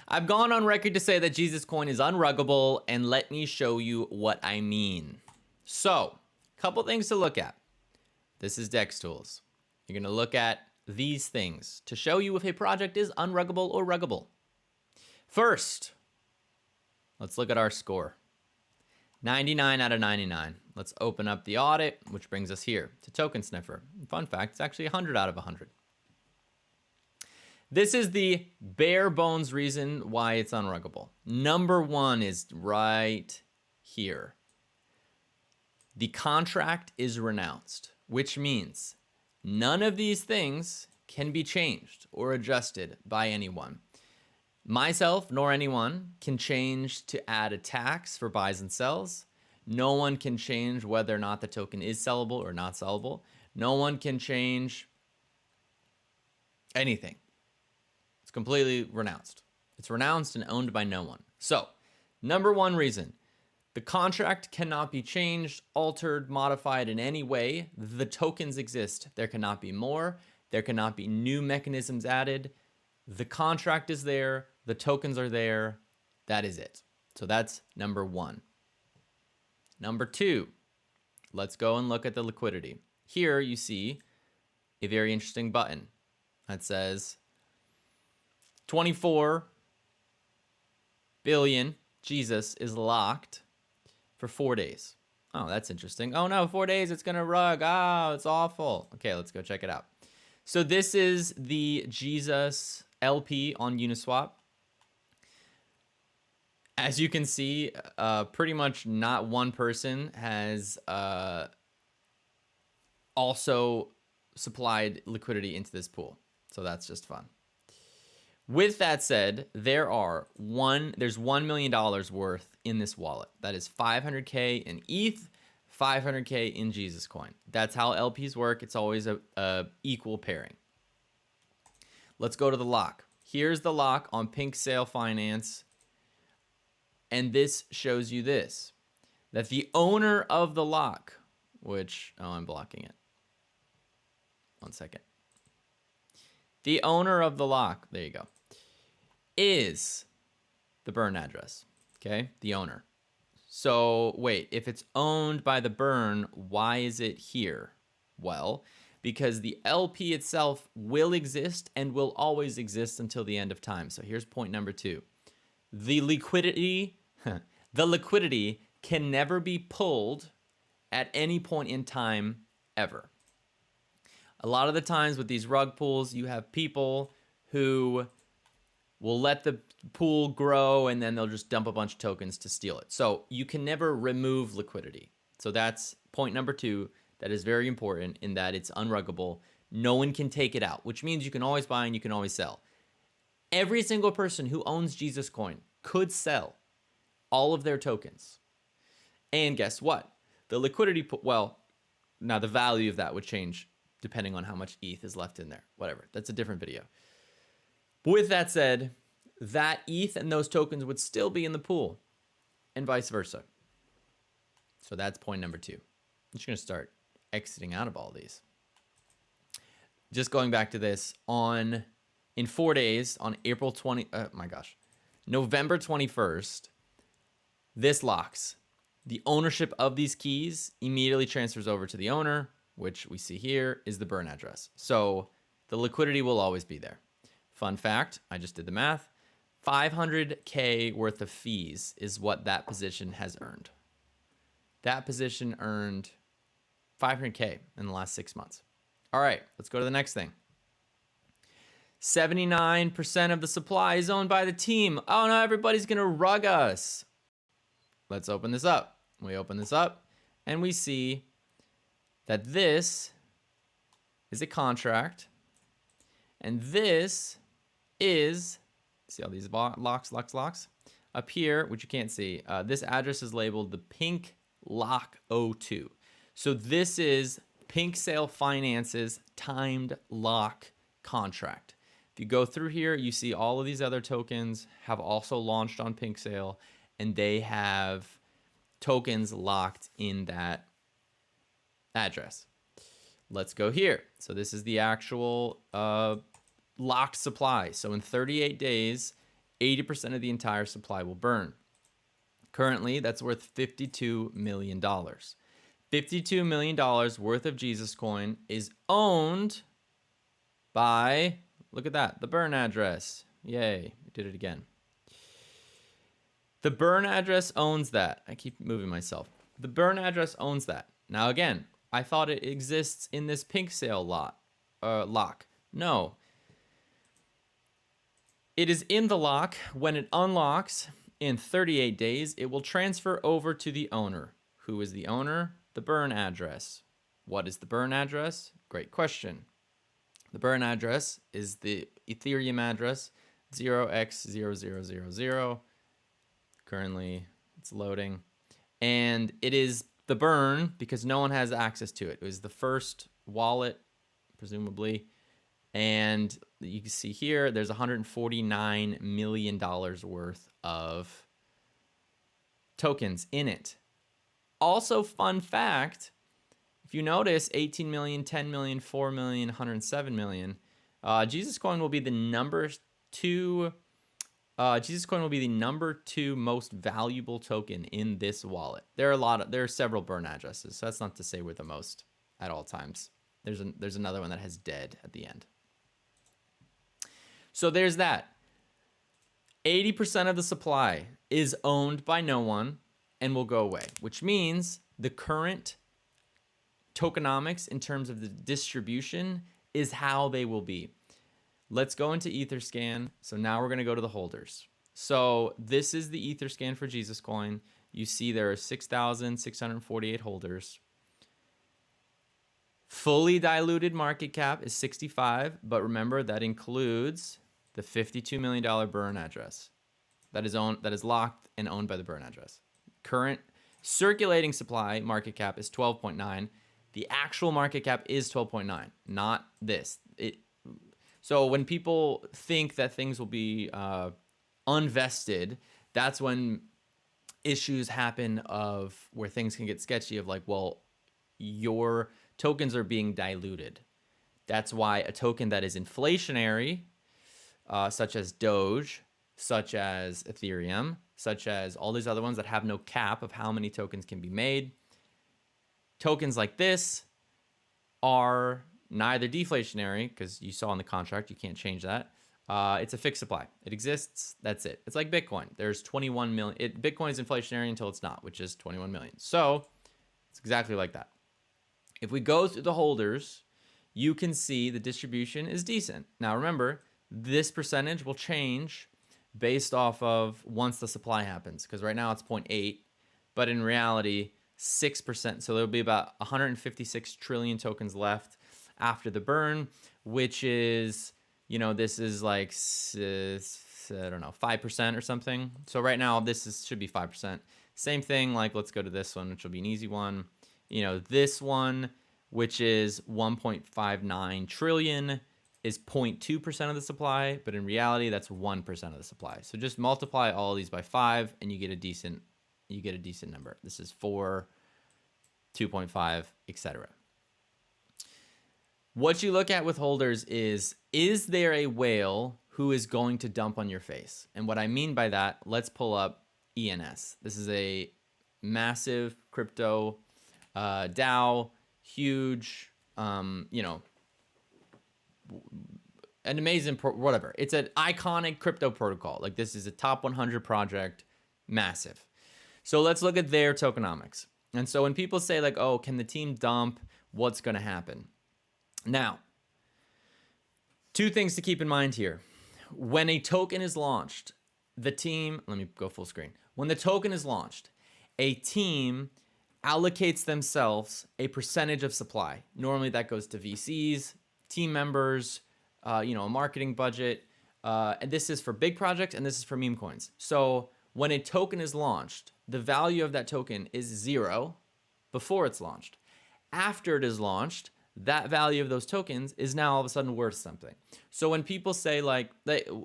I've gone on record to say that Jesus coin is unruggable, and let me show you what I mean. So, couple things to look at. This is Dex Tools. You're going to look at these things to show you if a project is unruggable or ruggable. First, let's look at our score. 99 out of 99. Let's open up the audit, which brings us here to Token Sniffer. Fun fact, it's actually 100 out of 100. This is the bare bones reason why it's unruggable. Number one is right here. The contract is renounced, which means none of these things can be changed or adjusted by anyone. Myself nor anyone can change to add a tax for buys and sells. No one can change whether or not the token is sellable or not sellable. No one can change anything. It's completely renounced. It's renounced and owned by no one. So, number one reason, the contract cannot be changed, altered, modified in any way. The tokens exist. There cannot be more. There cannot be new mechanisms added. The contract is there. The tokens are there. That is it. So that's number one. Number two, let's go and look at the liquidity. Here you see a very interesting button that says 24 billion Jesus is locked for 4 days. Oh, that's interesting. Oh no, 4 days, it's gonna rug. Oh, it's awful. Okay, let's go check it out. So this is the Jesus LP on Uniswap. As you can see, pretty much not one person has also supplied liquidity into this pool. So that's just fun. With that said, there's $1 million worth in this wallet. That is 500K in ETH, 500K in Jesus coin. That's how LPs work. It's always a equal pairing. Let's go to the lock. Here's the lock on Pink Sale Finance. And this shows you this, that the owner of the lock, which, oh, I'm blocking it. 1 second. The owner of the lock, there you go, is the burn address, okay? The owner. So wait, if it's owned by the burn, why is it here? Well, because the LP itself will exist and will always exist until the end of time. So here's point number two. The liquidity can never be pulled at any point in time ever. A lot of the times with these rug pools, you have people who will let the pool grow and then they'll just dump a bunch of tokens to steal it. So you can never remove liquidity. So that's point number two. That is very important in that it's unruggable. No one can take it out, which means you can always buy and you can always sell. Every single person who owns Jesus coin could sell all of their tokens. And guess what? The liquidity, well, now the value of that would change depending on how much ETH is left in there. Whatever, that's a different video. But with that said, that ETH and those tokens would still be in the pool and vice versa. So that's point number two. I'm just gonna start exiting out of all these. Just going back to this, in 4 days, on November 21st, this locks. The ownership of these keys immediately transfers over to the owner, which we see here is the burn address. So the liquidity will always be there. Fun fact, I just did the math. 500K worth of fees is what that position has earned. That position earned 500K in the last 6 months. All right, let's go to the next thing. 79% of the supply is owned by the team. Oh no, everybody's gonna rug us. Let's open this up. We open this up and we see that this is a contract and this is, see all these locks? Up here, which you can't see, this address is labeled the Pink Lock 02. So this is Pink Sale Finance's timed lock contract. If you go through here, you see all of these other tokens have also launched on Pink Sale, and they have tokens locked in that address. Let's go here. So this is the actual locked supply. So in 38 days, 80% of the entire supply will burn. Currently, that's worth $52 million. $52 million worth of Jesus coin is owned by, look at that, the burn address. Yay, we did it again. The burn address owns that. I keep moving myself. The burn address owns that. Now again, I thought it exists in this pink sale lock. No. It is in the lock. When it unlocks in 38 days, it will transfer over to the owner. Who is the owner? The burn address. What is the burn address? Great question. The burn address is the Ethereum address 0x0000. Currently, it's loading. And it is the burn because no one has access to it. It was the first wallet, presumably. And you can see here, there's $149 million worth of tokens in it. Also, fun fact, if you notice, 18 million, 10 million, 4 million, 107 million. Jesus coin will be the number two. Jesus coin will be the number 2 most valuable token in this wallet. There are several burn addresses, so that's not to say we're the most at all times. There's another one that has dead at the end. So there's that. 80% of the supply is owned by no one and will go away, which means the current tokenomics in terms of the distribution is how they will be. Let's go into Etherscan. So now we're going to go to the holders. So this is the Etherscan for Jesus coin. You see there are 6,648 holders. Fully diluted market cap is 65, but remember that includes the $52 million burn address that is locked and owned by the burn address. Current circulating supply market cap is 12.9. The actual market cap is 12.9, not this. So when people think that things will be unvested, that's when issues happen of where things can get sketchy of like, well, your tokens are being diluted. That's why a token that is inflationary, such as Doge, such as Ethereum, such as all these other ones that have no cap of how many tokens can be made, tokens like this are neither deflationary, because you saw in the contract, you can't change that. It's a fixed supply. It exists. That's it. It's like Bitcoin. There's 21 million. Bitcoin is inflationary until it's not, which is 21 million. So it's exactly like that. If we go through the holders, you can see the distribution is decent. Now remember, this percentage will change based off of once the supply happens, because right now it's 0.8, but in reality, 6%. So there'll be about 156 trillion tokens left after the burn, which is, this is like, I don't know, 5% or something. So right now should be 5%. Same thing, like let's go to this one, which will be an easy one. This one, which is 1.59 trillion, is 0.2% of the supply, but in reality, that's 1% of the supply. So just multiply all of these by 5, and you get a decent number. This is 4, 2.5, etc. What you look at with holders is there a whale who is going to dump on your face? And what I mean by that, let's pull up ENS. This is a massive crypto DAO, huge, an amazing, whatever. It's an iconic crypto protocol. Like this is a top 100 project, massive. So let's look at their tokenomics. And so when people say like, oh, can the team dump? What's going to happen? Now, 2 things to keep in mind here. When a token is launched, the team, let me go full screen. When the token is launched, a team allocates themselves a percentage of supply. Normally that goes to VCs, team members, a marketing budget. And this is for big projects and this is for meme coins. So when a token is launched, the value of that token is 0 before it's launched. After it is launched, that value of those tokens is now all of a sudden worth something. So when people say like,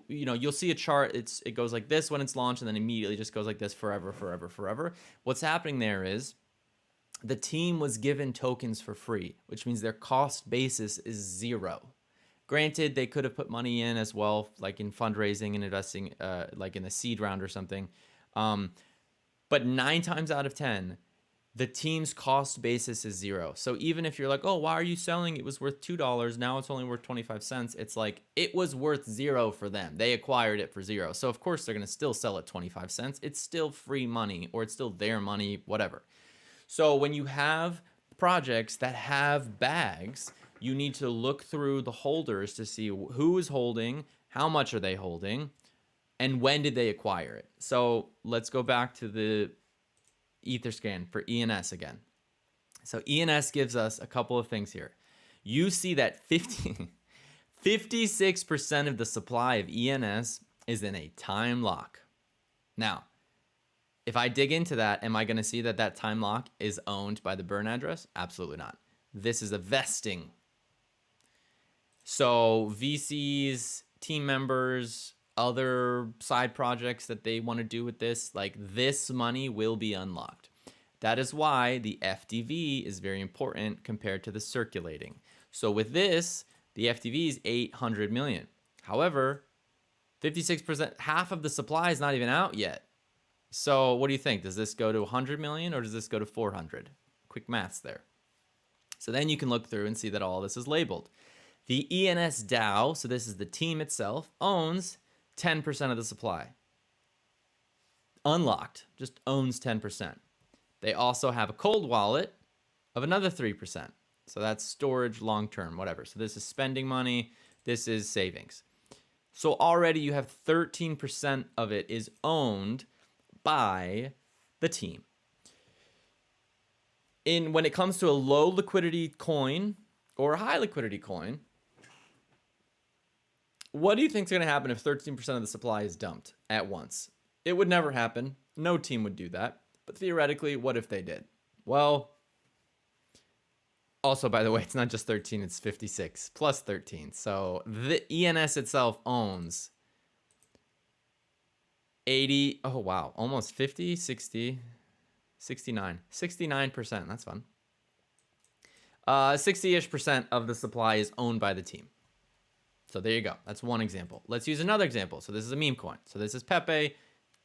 you'll see a chart, it goes like this when it's launched and then immediately just goes like this forever, forever, forever. What's happening there is the team was given tokens for free, which means their cost basis is 0. Granted, they could have put money in as well, like in fundraising and investing, like in the seed round or something. But 9 times out of 10, the team's cost basis is 0. So even if you're like, oh, why are you selling? It was worth $2. Now it's only worth 25 cents. It's like, it was worth 0 for them. They acquired it for 0. So of course they're going to still sell it 25 cents. It's still free money, or it's still their money, whatever. So when you have projects that have bags, you need to look through the holders to see who is holding, how much are they holding, and when did they acquire it. So let's go back to the Etherscan for ENS again. So ENS gives us a couple of things here. You see that 56% of the supply of ENS is in a time lock. Now, if I dig into that, am I going to see that that time lock is owned by the burn address? Absolutely not. This is a vesting. So VCs, team members, other side projects that they want to do with this, like this money will be unlocked. That is why the FDV is very important compared to the circulating. So with this, the FDV is 800 million. However, 56%, half of the supply is not even out yet. So what do you think? Does this go to 100 million or does this go to 400? Quick maths there. So then you can look through and see that all this is labeled. The ENS DAO, so this is the team itself, owns 10% of the supply. Unlocked, just owns 10%. They also have a cold wallet of another 3%. So that's storage, long-term, whatever. So this is spending money. This is savings. So already you have 13% of it is owned by the team. When it comes to a low liquidity coin or a high liquidity coin, what do you think is going to happen if 13% of the supply is dumped at once? It would never happen. No team would do that. But theoretically, what if they did? Well, also, by the way, it's not just 13, it's 56 plus 13. So the ENS itself owns 80, oh wow, almost 50, 60, 69, 69%. That's fun. 60-ish% of the supply is owned by the team. So there you go. That's one example. Let's use another example. So this is a meme coin. So this is Pepe.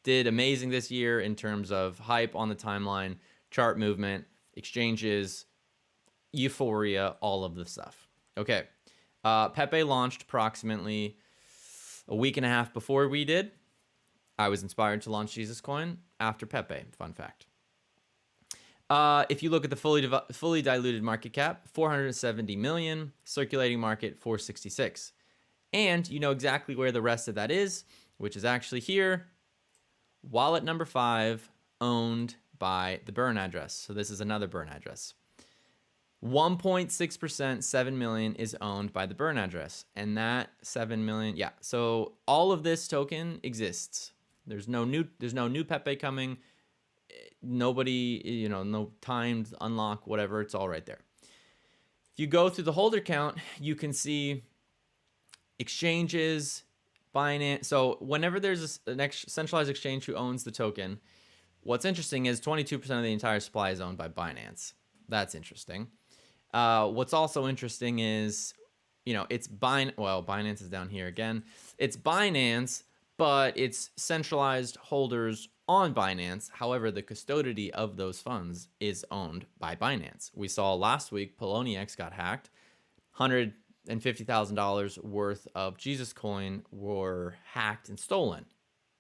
Did amazing this year in terms of hype on the timeline, chart movement, exchanges, euphoria, all of the stuff. Okay. Pepe launched approximately a week and a half before we did. I was inspired to launch Jesus Coin after Pepe. Fun fact. If you look at the fully diluted market cap, 470 million, circulating market 466. And you know exactly where the rest of that is, which is actually here. Wallet number 5, owned by the burn address. So this is another burn address. 1.6%, 7 million is owned by the burn address. And that 7 million, yeah. So all of this token exists. There's no new Pepe coming. Nobody, no timed unlock, whatever. It's all right there. If you go through the holder count, you can see exchanges, Binance. So whenever there's an centralized exchange who owns the token, what's interesting is 22% of the entire supply is owned by Binance. That's interesting. What's also interesting is, it's Binance is down here again. It's Binance, but it's centralized holders on Binance. However, the custody of those funds is owned by Binance. We saw last week Poloniex got hacked. $150,000 worth of Jesus Coin were hacked and stolen.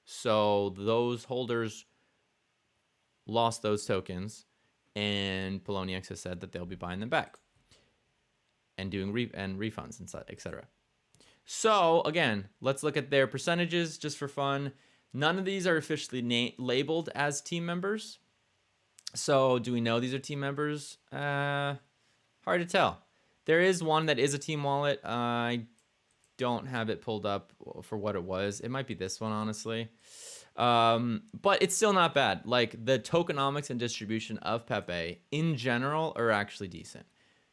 So those holders lost those tokens, and Poloniex has said that they'll be buying them back and doing refunds and etc. So again, let's look at their percentages just for fun. None of these are officially labeled as team members. So do we know these are team members? Hard to tell. There is one that is a team wallet. I don't have it pulled up for what it was. It might be this one, honestly. But it's still not bad. Like, the tokenomics and distribution of Pepe in general are actually decent.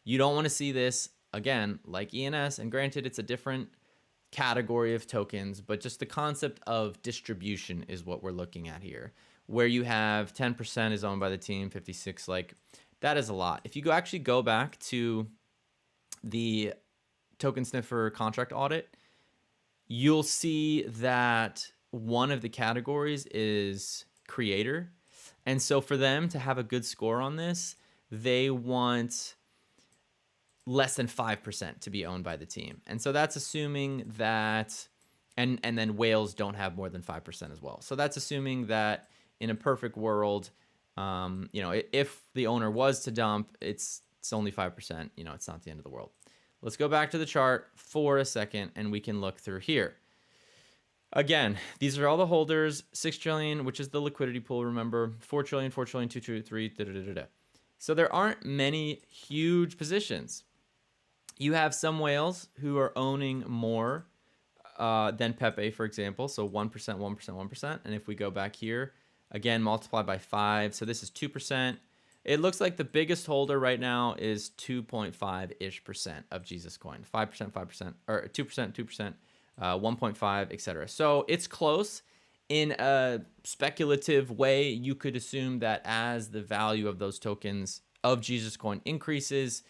You don't want to see this, again, like ENS, and granted, it's a different category of tokens, but just the concept of distribution is what we're looking at here, where you have 10% is owned by the team, 56, like, that is a lot. If you actually go back to the token sniffer contract audit, you'll see that one of the categories is creator. And so for them to have a good score on this, they want less than 5% to be owned by the team. And so that's assuming that, and then whales don't have more than 5% as well. So that's assuming that in a perfect world, you know, if the owner was to dump, it's only 5%, you know, it's not the end of the world. Let's go back to the chart for a second and we can look through here. Again, these are all the holders, 6 trillion, which is the liquidity pool, remember, 4 trillion, 4 trillion, 2 trillion, 3, da, da, da, da, da. So there aren't many huge positions. You have some whales who are owning more than Pepe, for example. So 1%, 1%, 1%. And if we go back here, again, multiply by 5. So this is 2%. It looks like the biggest holder right now is 2.5-ish% of Jesus Coin. 5%, 5%, or 2%, 2%, 1.5, etc. So it's close. In a speculative way, you could assume that as the value of those tokens of Jesus Coin increases,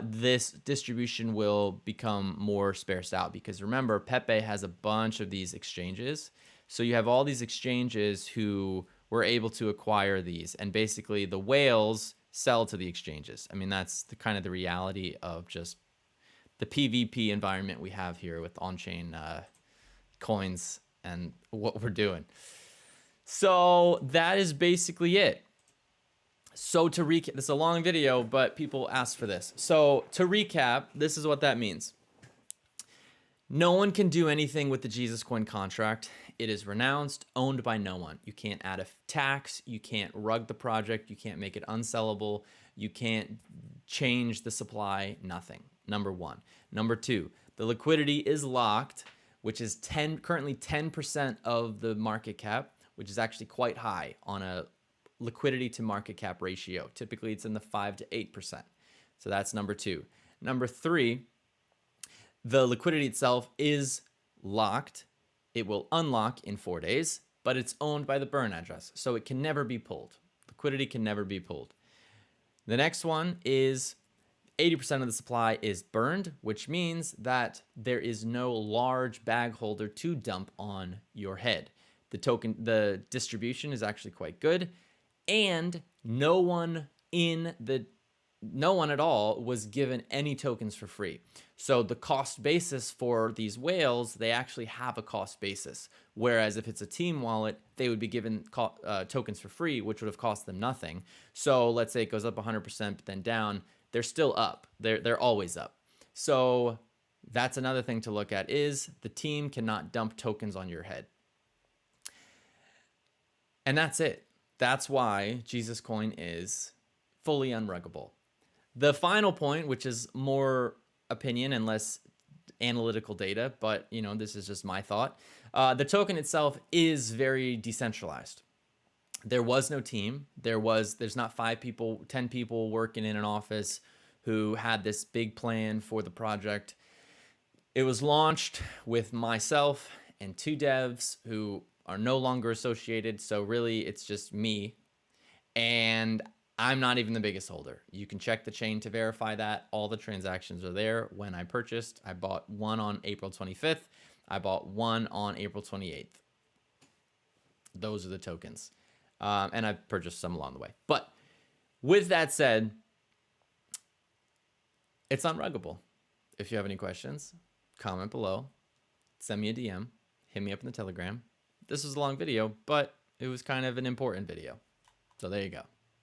this distribution will become more sparse out, because remember, Pepe has a bunch of these exchanges. So you have all these exchanges who were able to acquire these, and basically the whales sell to the exchanges. I mean, that's the kind of the reality of just the PvP environment we have here with on-chain coins and what we're doing. So that is basically it. So to recap, this is a long video, but people asked for this. So to recap, this is what that means. No one can do anything with the Jesus Coin contract. It is renounced, owned by no one. You can't add a tax. You can't rug the project. You can't make it unsellable. You can't change the supply, nothing. Number one. Number two, the liquidity is locked, which is currently 10% of the market cap, which is actually quite high on a liquidity to market cap ratio. Typically, it's in the 5 to 8%. So that's number two. Number three, the liquidity itself is locked. It will unlock in 4 days, but it's owned by the burn address, so it can never be pulled. Liquidity can never be pulled. The next one is 80% of the supply is burned, which means that there is no large bag holder to dump on your head. The distribution is actually quite good, and no one at all was given any tokens for free. So the cost basis for these whales, they actually have a cost basis. Whereas if it's a team wallet, they would be given tokens for free, which would have cost them nothing. So let's say it goes up 100%, but then down, they're still up. They're always up. So that's another thing to look at, is the team cannot dump tokens on your head. And that's it. That's why Jesus Coin is fully unruggable. The final point, which is more opinion and less analytical data, but you know, this is just my thought. The token itself is very decentralized. There was no team. There's not 5 people, 10 people working in an office who had this big plan for the project. It was launched with myself and 2 devs who are no longer associated. So really it's just me, and I'm not even the biggest holder. You can check the chain to verify that. All the transactions are there. When I purchased, I bought one on April 25th. I bought one on April 28th. Those are the tokens. And I've purchased some along the way. But with that said, it's unruggable. If you have any questions, comment below, send me a DM, hit me up in the Telegram. This was a long video, but it was kind of an important video. So there you go.